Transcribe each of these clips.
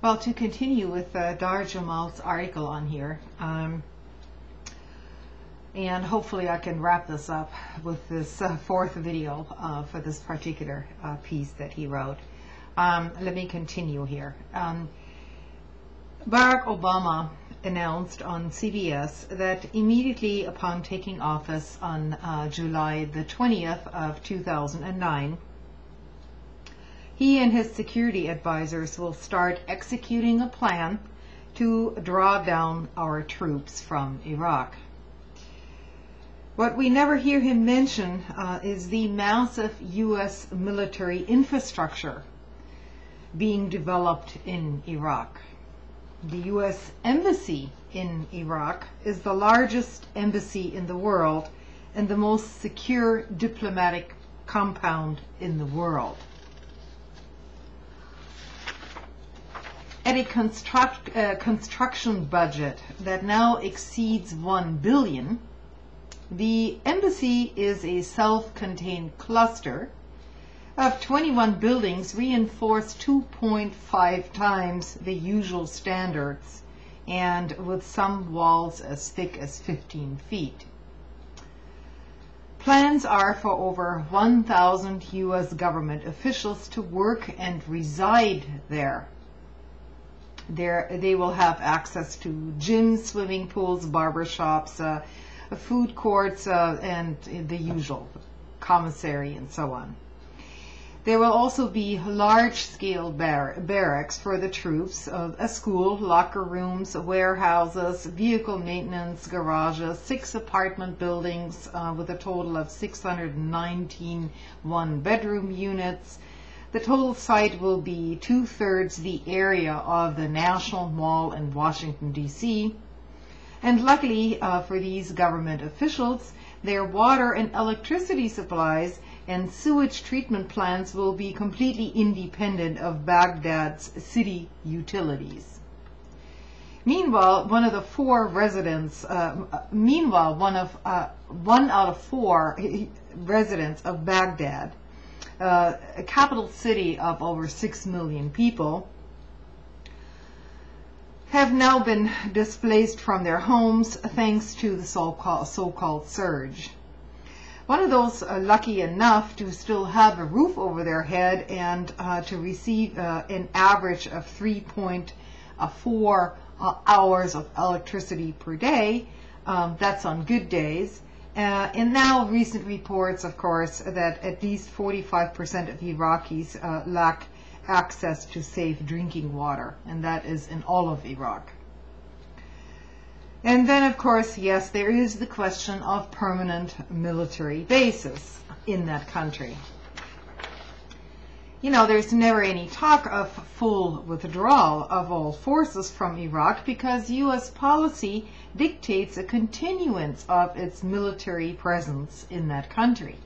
Well, to continue with Dahr Jamail's article on here, and hopefully I can wrap this up with this fourth video for this particular piece that he wrote. Let me continue here. Barack Obama announced on CBS that immediately upon taking office on July the 20th of 2009, he and his security advisors will start executing a plan to draw down our troops from Iraq. What we never hear him mention is the massive U.S. military infrastructure being developed in Iraq. The U.S. Embassy in Iraq is the largest embassy in the world and the most secure diplomatic compound in the world. At a construction budget that now exceeds $1 billion, the embassy is a self-contained cluster of 21 buildings reinforced 2.5 times the usual standards and with some walls as thick as 15 feet. Plans are for over 1,000 U.S. government officials to work and reside there. They will have access to gyms, swimming pools, barbershops, food courts, and the usual commissary and so on. There will also be large-scale barracks for the troops, a school, locker rooms, warehouses, vehicle maintenance, garages, 6 apartment buildings with a total of 619 one-bedroom units. The total site will be 2/3 the area of the National Mall in Washington, D.C. And luckily for these government officials, their water and electricity supplies and sewage treatment plants will be completely independent of Baghdad's city utilities. Meanwhile, one out of 4 residents of Baghdad, a capital city of over 6 million people, have now been displaced from their homes thanks to the so-called surge. One of those lucky enough to still have a roof over their head and to receive an average of 3.4 hours of electricity per day, that's on good days. And now recent reports, of course, that at least 45% of Iraqis lack access to safe drinking water, and that is in all of Iraq. And then, of course, yes, there is the question of permanent military bases in that country. You know, there's never any talk of full withdrawal of all forces from Iraq because U.S. policy dictates a continuance of its military presence in that country.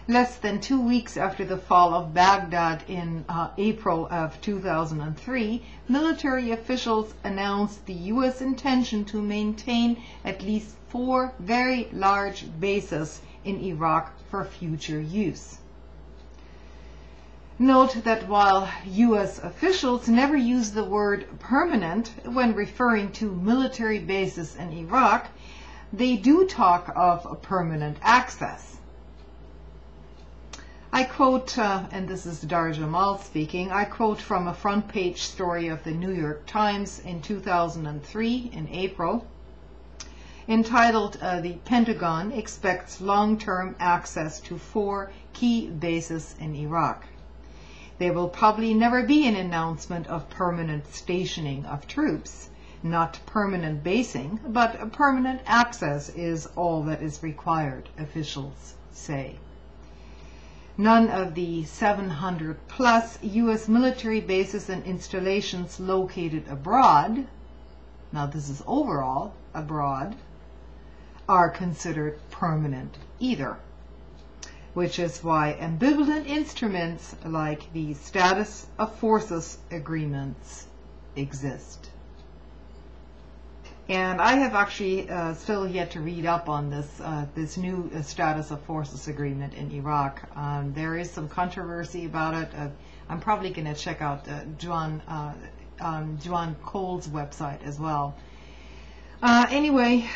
Less than 2 weeks after the fall of Baghdad in April of 2003, military officials announced the U.S. intention to maintain at least 4 very large bases in Iraq for future use. Note that while U.S. officials never use the word permanent when referring to military bases in Iraq, they do talk of permanent access. I quote, and this is Dahr Jamail speaking, I quote from a front page story of the New York Times in 2003 in April, entitled The Pentagon Expects Long-Term Access to 4 Key Bases in Iraq. There will probably never be an announcement of permanent stationing of troops. Not permanent basing, but permanent access is all that is required, officials say. None of the 700 plus U.S. military bases and installations located abroad, now this is overall abroad, are considered permanent either, which is why ambivalent instruments like the Status of Forces agreements exist. And I have actually still yet to read up on this new Status of Forces agreement in Iraq. There is some controversy about it. I'm probably going to check out John Joan Cole's website as well. Anyway,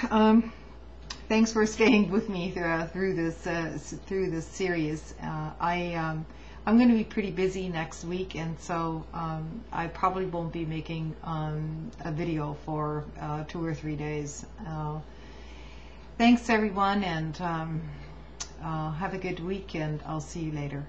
thanks for staying with me through this series. I'm going to be pretty busy next week, and so I probably won't be making a video for 2 or 3 days. Thanks everyone, and have a good week, and I'll see you later.